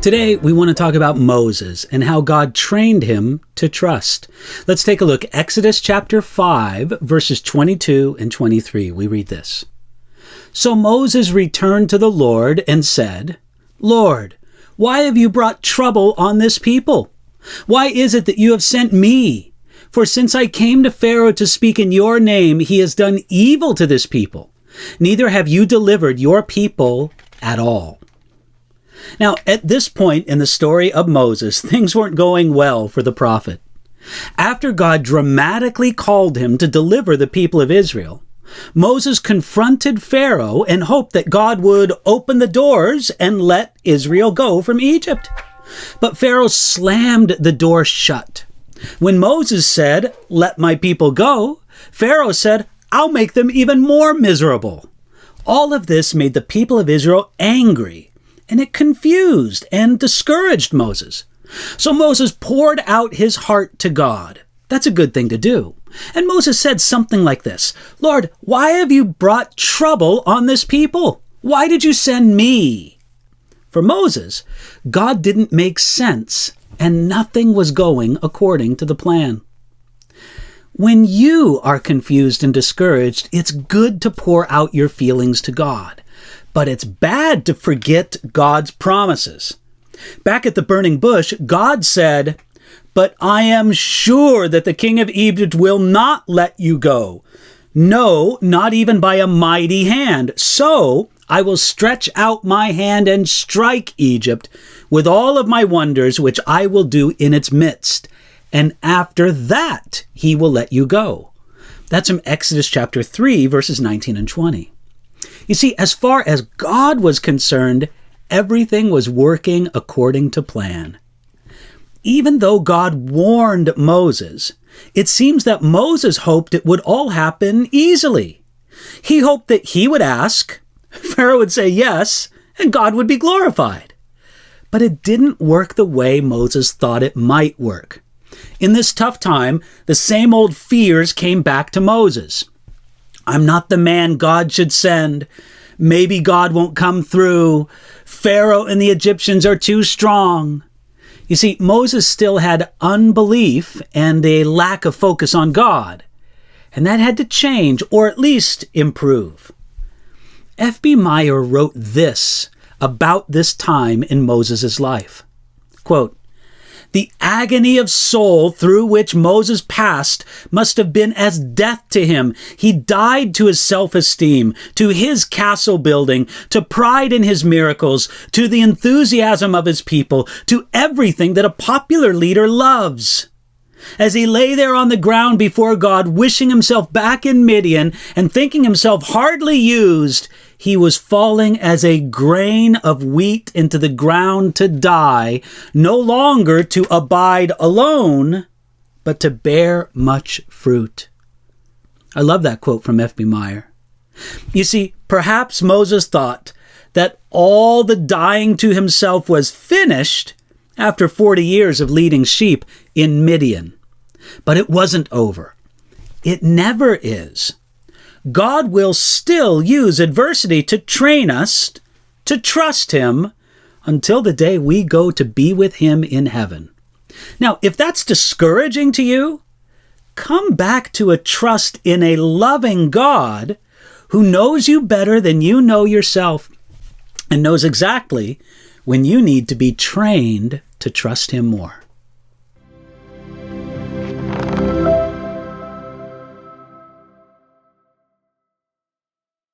Today, we want to talk about Moses and how God trained him to trust. Let's take a look. Exodus chapter 5, verses 22 and 23. We read this. So Moses returned to the Lord and said, Lord, why have you brought trouble on this people? Why is it that you have sent me? For since I came to Pharaoh to speak in your name, he has done evil to this people. Neither have you delivered your people at all. Now, at this point in the story of Moses, things weren't going well for the prophet. After God dramatically called him to deliver the people of Israel, Moses confronted Pharaoh and hoped that God would open the doors and let Israel go from Egypt. But Pharaoh slammed the door shut. When Moses said, "Let my people go," Pharaoh said, "I'll make them even more miserable." All of this made the people of Israel angry, and it confused and discouraged Moses. So Moses poured out his heart to God. That's a good thing to do. And Moses said something like this, Lord, why have you brought trouble on this people? Why did you send me? For Moses, God didn't make sense, and nothing was going according to the plan. When you are confused and discouraged, it's good to pour out your feelings to God. But it's bad to forget God's promises. Back at the burning bush, God said, "But I am sure that the king of Egypt will not let you go. No, not even by a mighty hand. So I will stretch out my hand and strike Egypt with all of my wonders, which I will do in its midst. And after that, he will let you go." That's from Exodus chapter 3, verses 19 and 20. You see, as far as God was concerned, everything was working according to plan. Even though God warned Moses, it seems that Moses hoped it would all happen easily. He hoped that he would ask, Pharaoh would say yes, and God would be glorified. But it didn't work the way Moses thought it might work. In this tough time, the same old fears came back to Moses. I'm not the man God should send. Maybe God won't come through. Pharaoh and the Egyptians are too strong. You see, Moses still had unbelief and a lack of focus on God. And that had to change, or at least improve. F.B. Meyer wrote this about this time in Moses' life. Quote, "The agony of soul through which Moses passed must have been as death to him. He died to his self-esteem, to his castle building, to pride in his miracles, to the enthusiasm of his people, to everything that a popular leader loves. As he lay there on the ground before God, wishing himself back in Midian and thinking himself hardly used, he was falling as a grain of wheat into the ground to die, no longer to abide alone, but to bear much fruit." I love that quote from F.B. Meyer. You see, perhaps Moses thought that all the dying to himself was finished after 40 years of leading sheep in Midian. But it wasn't over. It never is. God will still use adversity to train us to trust him until the day we go to be with him in heaven. Now, if that's discouraging to you, come back to a trust in a loving God who knows you better than you know yourself and knows exactly when you need to be trained to trust him more.